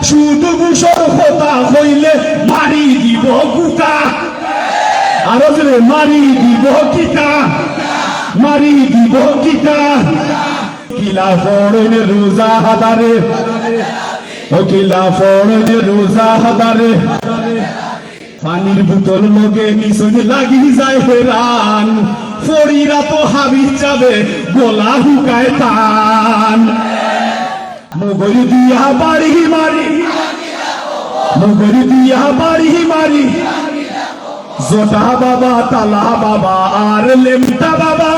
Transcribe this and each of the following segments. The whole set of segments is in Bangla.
শুধু ঘুষর কথা হইলে মারি দিব গুতা আরো জোরে মারি দিব কিতা মারি দিব কিতা কিলা পড়েন রোজা হাদারে ও কিলা পড়েন রোজা হাদারে পানির বোতল লগে মিশন লাগি যায় হেরান ফরিরা তো হাবি যাবে গোলা হুকায় টান মগর দিয়া বাড়ি মারি মগর দিয়া বাড়ি মারি জোটা বাবা তালা বাবা আর লেমটা বাবা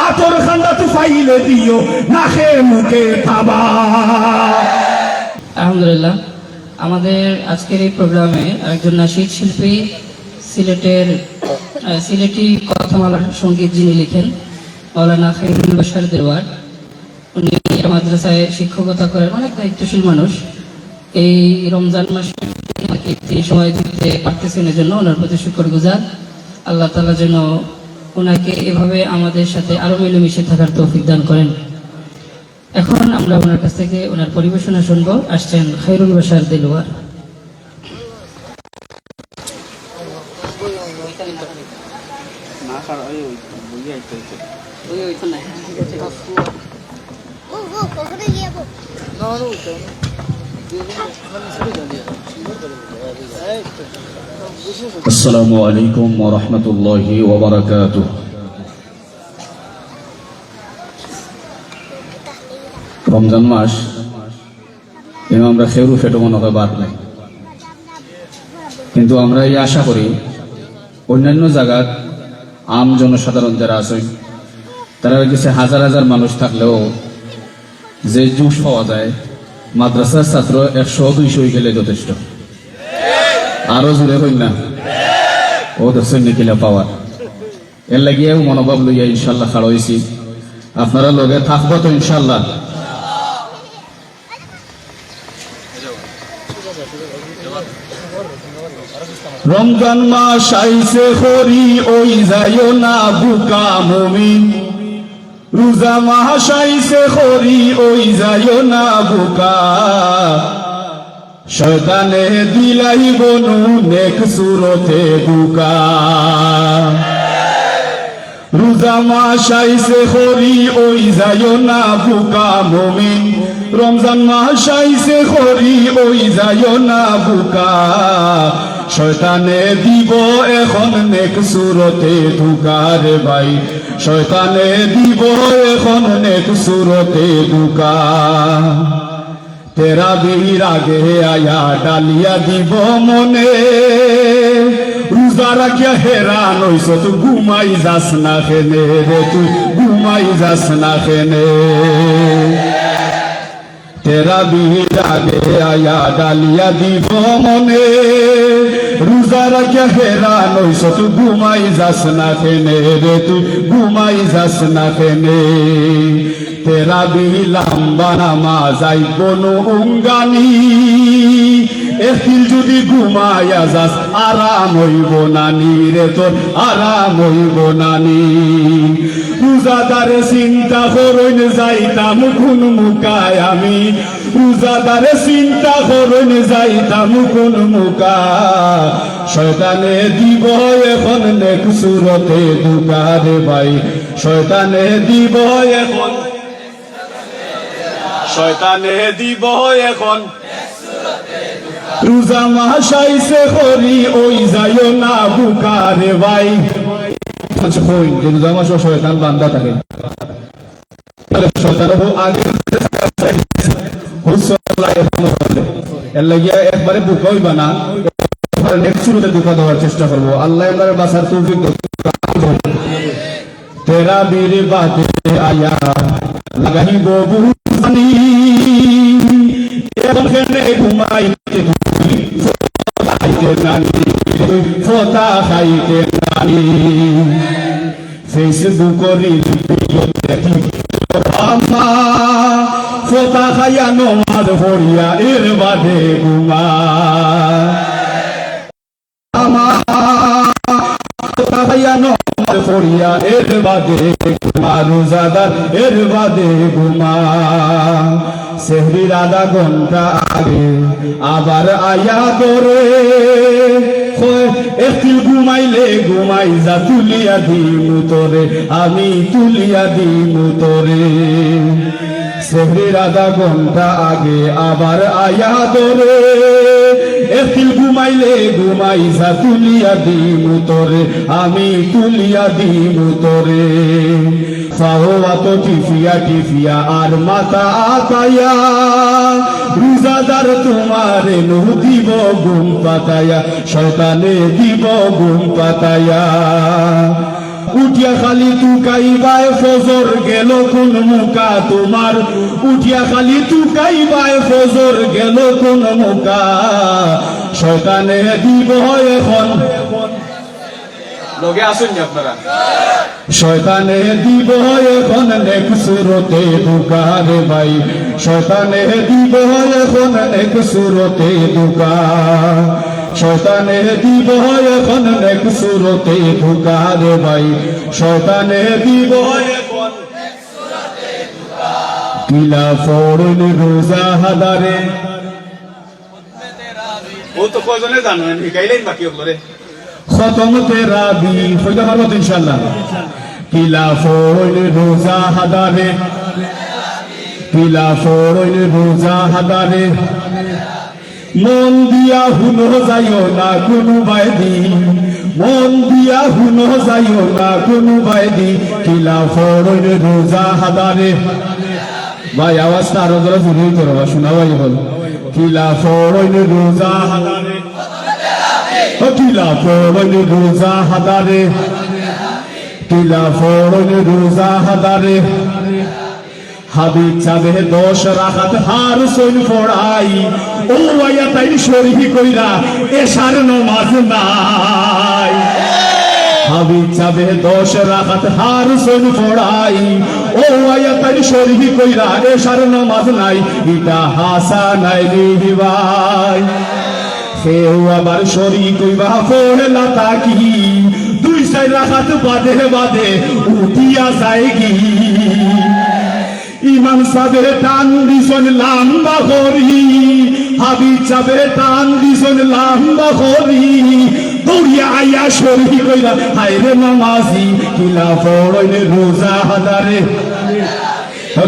আতর খান্ডা তো ফাইলে দিও নাকে মুখে খাবা। আলহামদুলিল্লাহ, আমাদের আজকের এই প্রোগ্রামে একজন নাশিদ শিল্পী সিলেটি কথামালার সঙ্গীত যিনি লিখেন মাওলানা খায়রুল বাশার দেওয়ার। উনি মাদ্রাসায় শিক্ষকতা করেন, অনেক দায়িত্বশীল মানুষ। এই রমজান মাসে তিনি সময় দিতে পারতেছেন, এর জন্য ওনার প্রতি শুকরগুজার। আল্লাহ তাআলা যেন ওনাকে এভাবে আমাদের সাথে আরো মিলেমিশে থাকার তৌফিক দান করেন। এখন আমরা ওনার কাছ থেকে ওনার পরিবেশনা শুনবো। আসছেন খায়রুল বাশার দেলোয়ার। আসসালামু আলাইকুম ওয়া রাহমাতুল্লাহি ওয়া বারাকাতুহু। রমজান মাস এবং আমরা খেরু ফেটো মনে হয় বাদ নাই, কিন্তু আমরা এই আশা করি অন্যান্য জায়গার আম জনসাধারণ যারা আছে তারা কাছে হাজার হাজার মানুষ থাকলেও যে জুস পাওয়া যায় মাদ্রাসার ছাত্র 100-200 গেলে যথেষ্ট। আরো জোরে হই না ওদের সৈনিকিলা পাওয়ার, এর লাগিয়েও মনোভাব লইয়া ইনশাল্লাহ খাড়া হয়েছি। আপনারা লগে থাকবো তো ইনশাল্লাহ? রমজান মাস আইছে হরি ওই যাইও না বুকা মুমিন, রোজা মাস আইছে হরি ওই যাইও না বুকা, শয়তানে দিলাই বনু নেক সুরতে বুকা। রোজা মাস আইছে হরি ওই যাইও না বুকা মুমিন, রমজান মাস আইছে হরি ওই যাইও না বুকা, শয়তানে দিব এখন নেক সুরতে ধোঁকা রে ভাই, শয়তানে দিব এখন নেক সুরতে ধোঁকা। তেরা বীর আগে আয়া ডালিয়া দিব মনে, রোজা রাখিয়া হেরান হইছ তুই ঘুমাই যাস না খেনে রে, তুই ঘুমাই যাস না খেনে। তেরা বীর আগে আয়া ডালিয়া দিব মনে, রোজা রাখিয়া হেরান হইছ তুই ঘুমাই যাস না খেনে রে, তুই ঘুমাই যাস না খেনে। তেরা বি লম্বা নামাজ আইব নো উঙ্গানি, এফিল যদি ঘুমাইয়া যাস আরাম হইব নানি রে, তোর আরাম হইব নানি। রোজাদারে চিন্তা করইন যাইতাম কোন মুকায় আমি, রোজাদারে চিন্তা করইন যাইতাম কোন মুকা, শয়তানে দিব এখন নেক সুরতে ধোঁকা রে ভাই, শয়তানে দিব এখন, শয়তানে দিব এখন। রোজা মাস আইছে হরি ওই যাইও না বুকা রে ভাই। রোজা মাসও শয়তান বান্দা থাকে, শয়তান আগে এর লাগিয়া একবারে বুকা হইবা না, নেক্সট শুরুতে ধোঁকা দেওয়ার চেষ্টা করবো। আল্লাহ এবারে বাসার তৌফিক দাও। তেরা বীর বাদে আয়া লাগাইব বুঝানি, এখানে ঘুমাইতে ফোতা খাইতে নানি, ফেসবুক আমা ফোতা খাইয়া নমাজ পড়িয়া এর বাদে ঘুমা, আমা ফোতা খাইয়া নমাজ করিয়া এর বাদে ঘুমা রোজাদার এর বাদে ঘুমা সেহরির আধা ঘন্টা আগে আবার আয়া করে একটু ঘুমাইলে ঘুমাই যা তুলিয়া দিমু তোরে আমি তুলিয়া দিমু তোরে সেহরির আধা ঘন্টা আগে আবার আয়া করে একটু ঘুমাইলে ঘুমাই যা তুলিয়া দিমু তোরে আমি তুলিয়া দিমু তোরে ফাওয়া তো টিফিয়া টিফিয়া আর মাথা আতায়া রোজাদার তোমারে নো দিব ঘুম পাতায়া শয়তানে দিব ঘুম পাতায়া উঠিয়া খালি তুকাইবায় ফজর গেল কোন মুকা তোমার উঠিয়া খালি তুকাইবায় ফজর গেল কোন মুকা শয়তানে দিব এখন লগে আসুন আপনারা শয়তানে দিব এখন নেক সুরতে দুকা রে ভাই শয়তানে দিব এখন নেক সুরতে দুকা শয়তানে দিব এখন নেক সুরতে দুকা রে ভাই শয়তানে দিব এখন নেক সুরতে দুকা কিলা ফরন রোজা হাদারে ও তো কয়জনে জানেন গাইলেন বাকি ওগুলো খতম তেরাবি হইতে পারবো তো ইনশাআল্লাহ কিলা ফরন রোজা হাদারে কিলা ফরন রোজা হাদারে মন দিয়া হুনো যাইও না কোনো বাইদি মন দিয়া হুনো যাইও না কোনো বাইদি কিলা ফরন রোজা হাদারে ভাই আওয়াজটা আরো জোরে জোরে করো শোনা ভাই বল কিলা ফরন রোজা হাদারে কিলা ফরন রোজা হাদারে কিলা ফরন রোজা হাদারে হাবিব চাবে 10 রাকাত হার সইন পড়াই ও আয়া তাই শরীফ কইরা এশার নামাজ নাই হাবিব চাবে 10 রাকাত হার সইন পড়াই ও আয়া তাই শরীফ কইরা এশার নামাজ নাই এটা হাসানাই রে ভাই কেউ আবার শরীফ কইবা পড়লা তাকি 2 রাকাত বাদে বাদে উঠিয়া যায় কি ইমাম সাহেব টান দিছেন লম্বা করি হাবিব সাহেব টান দিছেন লম্বা করি দৌড়িয়া আইয়া শরীফ কইরা হায়রে নামাজি কিলা পড়ইন রোজা হাদারে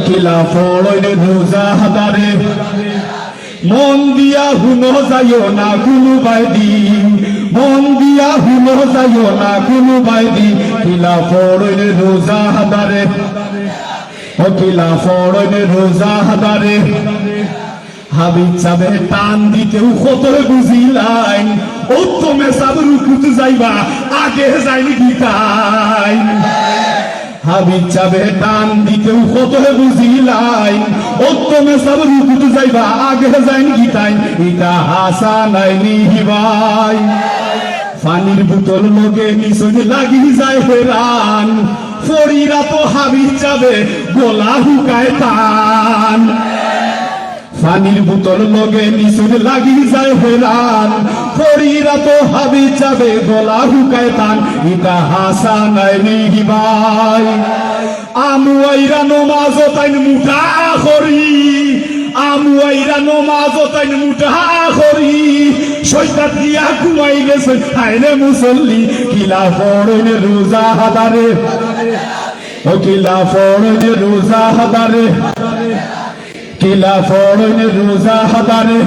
কিলা পড়ইন রোজা হাদারে মন দিয়া হুনো যাইও না কোনো বাইদি মন দিয়া হুনো যাইও না কোনো বাইদি কিলা পড়ইন রোজা হাদারে কিলা ফরন রোজা হাদারে হাবিব চাবে টান দিতেও কত বুঝিলাইন ও তুমি সব রুকুতে যাইবা আগে যাইনি গীতাই হাবিব চাবে টান দিতেও কত বুঝিলাইন ও তুমি সব রুকুতে যাইবা আগে যাইনি গীতাই ইটা হাসানাই নিহিবাই পানির বোতল লগে নিচন লাগি যায় হেরান ফরিরা তো হাবিব যাবে গোলা হুকায় টান পানির বোতল লগে নিচন লাগি যায় হেরান ফরিরা তো হাবিব যাবে গোলা হুকায় টান ইটা হাসানাই নিহিবাই আমু আইরা নমাজ তাইন মুঠা করি আমু আইরা নমাজ তাইন মুঠা করি শয়তান দিয়া ঘুমাই গেছে হায়রে মুসল্লি কিলা ফরন রোজা হাদারে ও কিলা ফরন রোজা হাদারে কিলা ফরন রোজা হাদারে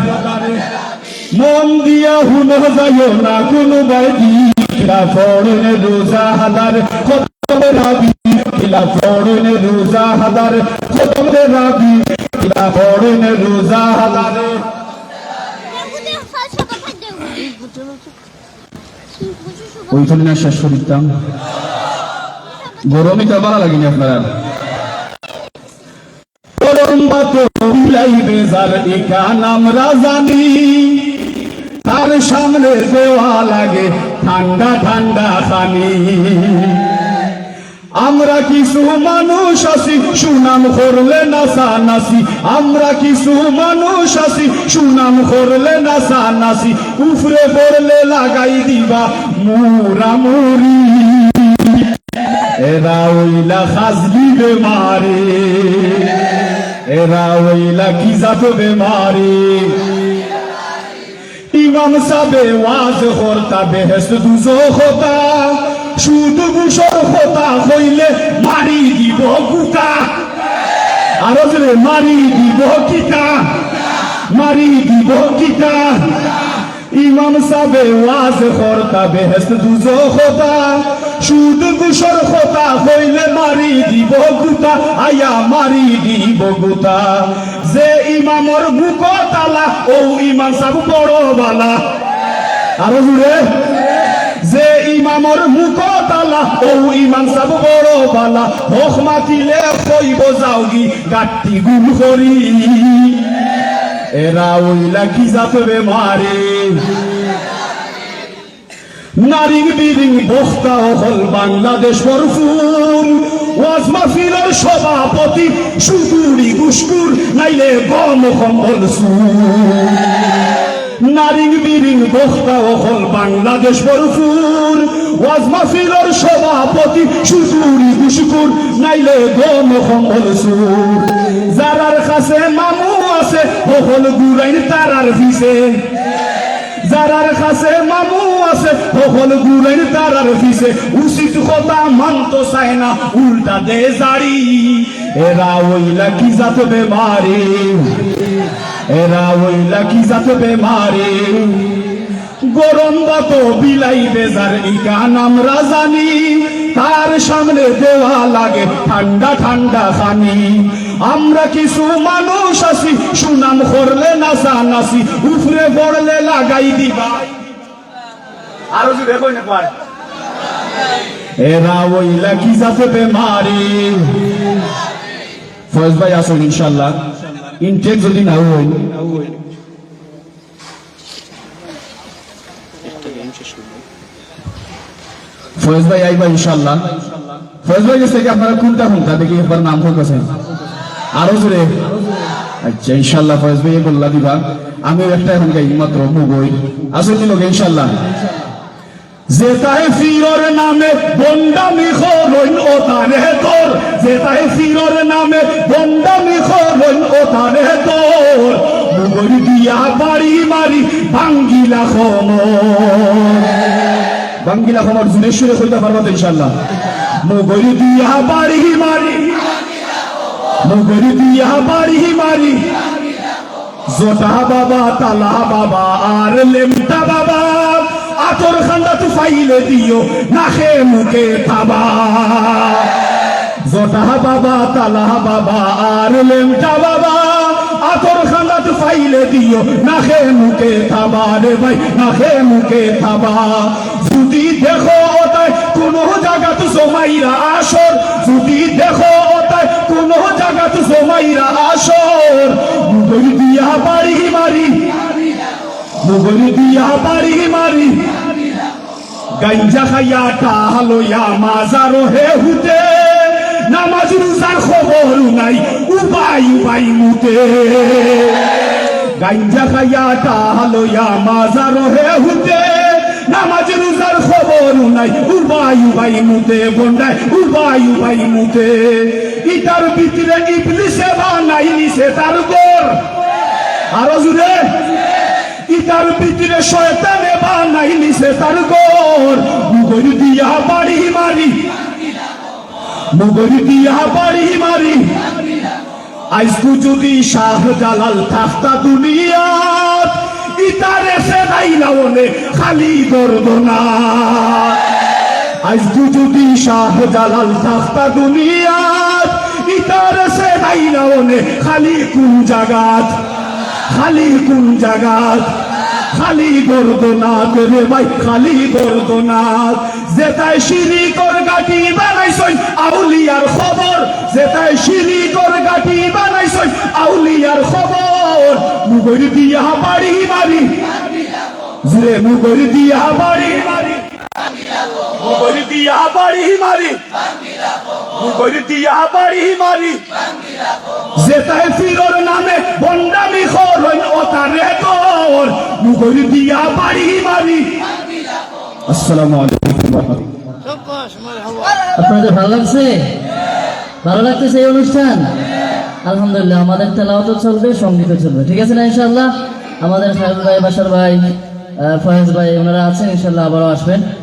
মন দিয়া হুনো যাইও না কোনো বাইদি কিলা ফরন রোজা হাদারে খতম রাবি কিলা ফরন রোজা হাদারে খতম রাবি কিলা ফরন রোজা হাদারে ওইখানে না শেষ করিতাম গরমই তো ভালো লাগেনি আপনারা গরম বাতো বিলাই বেজার একা আমরা জানি তার সামনে দেওয়া লাগে ঠান্ডা ঠান্ডা পানি আমরা কিছু মানুষ আছি সুনাম করলে নাসা নাসি আমরা কিছু মানুষ আছি সুনাম করলে নাসা নাসি উফরে পড়লে লাগাই দিবা মুরামুরি এরা ওইলা খাজলি বেমারি, এরা ওইলা কি জাত বেমারি। ইমাম সাবে ওয়াজ করতা বেহেশত দুজখ হতা, সুদ ঘুষর হতা হইলে মারি দিব গুতা। আরো জোরে মারি দিব কিতা, মারি দিব কিতা। ইমাম সাবে ওয়াজ করতা বেহেশত দুজখ হতা, সুদ ঘুষর হতা হইলে মারি দিব গুতা, আয়া মারি দিব গুতা। যে ইমামর বুক তালা ও ইমাম সাব বড় বালা। আরো জোরে যে ইমামর মুখ তালা ও ইমাম সাব বড় বালা, হোক মাতিলে কইব যাওগি গাটি গুল করি। এরা ওইলা কি জাত বেমারি। নারিং বিরিং বক্তা হল বাংলাদেশ ভরপুর, ওয়াজ মাহফিলের সভাপতি সুদুরি গুসকুর নাইলে গম কম্বল সুর। নারিং বিরিং বক্তা হল বাংলাদেশ ভরপুর, ওয়াজ মাহফিলের সভাপতি সুদুরি গুসকুর নাইলে গম কম্বল সুর। যারার কাছে মামু আছে হল গুরাইন তারার ভিসে, যারার কাছে মামু আছে হল গুরাইন তারার ভিসে। উচিত কথা মানতো চায় না উল্টা দে জারি। এরা ওইলা কি জাত বেমারি, এরা ওইলা কি জাত বেমারি। গরম বাত বিলাই বেজার ইকান আমরা জানি, তার সামনে দেওয়া লাগে ঠান্ডা ঠান্ডা খানি। আমরা কিছু মানুষ আছি সুনাম করলে নাচা নাচি, উফরে পড়লে লাগাই দিবা। আরো যদি কই না পায় এরা ওইলা কি জাত বেমারি। ফয়েজ ভাই আসুন ইনশাআল্লাহ, ইনটেক যদি না হয় ফয়েজ ভাই আইবা ইনশাআল্লাহ। ফয়েজ ভাই কাছে আপনারা কোনটা কোনটা দেখি একবার নাম বলতেছেন আরো জোরে। আচ্ছা ইনশাআল্লাহ ফয়েজ ভাই বললা দিবা। আমি একটা এখন গাই মাত্র মুগই আসুন লোক ইনশাআল্লাহ। যেতায় ফিরর নামে বন্দামি খরইন ও তারে তোর, যেতায় ফিরর নামে বন্দামি খরইন ও তারে তোর। মুগই দিয়া বাড়ি মারি ভাঙ্গিলা খমর, বাঙ্গিলা খমর জুড়ে সুরে কইতে পারবো তো ইনশাআল্লাহ। মুগই দিয়া বাড়ি মারি, মুগই দিয়া বাড়ি মারি। জোটা বাবা তালা বাবা আর লেমটা বাবা, আতর খান্ডা তু ফাইলে দিও নাখে মুখে খাবা। জোটা বাবা তালা বাবা আর লেমটা বাবা, আতর খান্ডা তু ফাইলে দিও নাখে মুখে খাবা রে ভাই, নাখে মুখে খাবা। যদি দেখো ওটাই কোনো জায়গা তু জমাইরা আসর, যদি দেখো ওটাই কোনো জায়গা তু জমাইরা আসর। মুগই দিয়া বাড়ি মারি, মুগই দিয়া বাড়ি মারি। গাঞ্জা খাইয়া টাহালইয়া মাজারো হে হুতে, নামাজ রোজার খবর নাই উপাই উপাই মুতে। গাঞ্জা খাইয়া টাহালইয়া মাজারো হে হুতে, নামাজ রোজার খবর নাই উপাই উপাই মুতে। বন্ডায় উপাই উপাই মুতে। ইটার ভিতরে ইবলিসে বানাই নিছে তার গোর। আরো জুড়ে ইটার ভিতরে শয়তানে বানাই নিছে তার গোর। মুগই দিয়া বাড়ি মারি, মুগই দিয়া বাড়ি মারি। আজকু যদি শাহ জালাল থাকতা দুনিয়াত, ইতারে সে নাইলাওনে খালি গর্দনা। আজকু যদি শাহ জালাল থাকতা দুনিয়াত, ইতারে সে নাইলাওনে খালি কোন জাগাত, খালি কোন জাগাত। খালি গর্দনাথ রে ভাই, খালি গর্দনাথ। যেটাই শিরিকর গাটি বানাইছই আউলিয়ার খবর, যেটাই শিরিকর গাটি বানাইছই আউলিয়ার খবর। মুগই দিয়া বাড়ি মারি, জুড়ে মুগই দিয়া বাড়ি মারি, মুগই দিয়া বাড়ি মারি, মুগই দিয়া বাড়ি মারি। যেটাই ফিরর নামে বন্ডামি খরইন ও তারে তোর। মুগই দিয়া বাড়ি মারি। আসসালামু আলাইকুম ওয়া রাহমাতুল্লাহ। আপনাদের ভালো লাগছে? ভালো লাগতেছে এই অনুষ্ঠান? আলহামদুলিল্লাহ, আমাদের তেলাওয়াতও চলবে, সঙ্গীতও চলবে, ঠিক আছে না ইনশাআল্লাহ? আমাদের খায়রুল ভাই, বাশার ভাই, ফয়েজ ভাই ওনারা আছেন, ইনশাআল্লাহ আবারও আসবেন।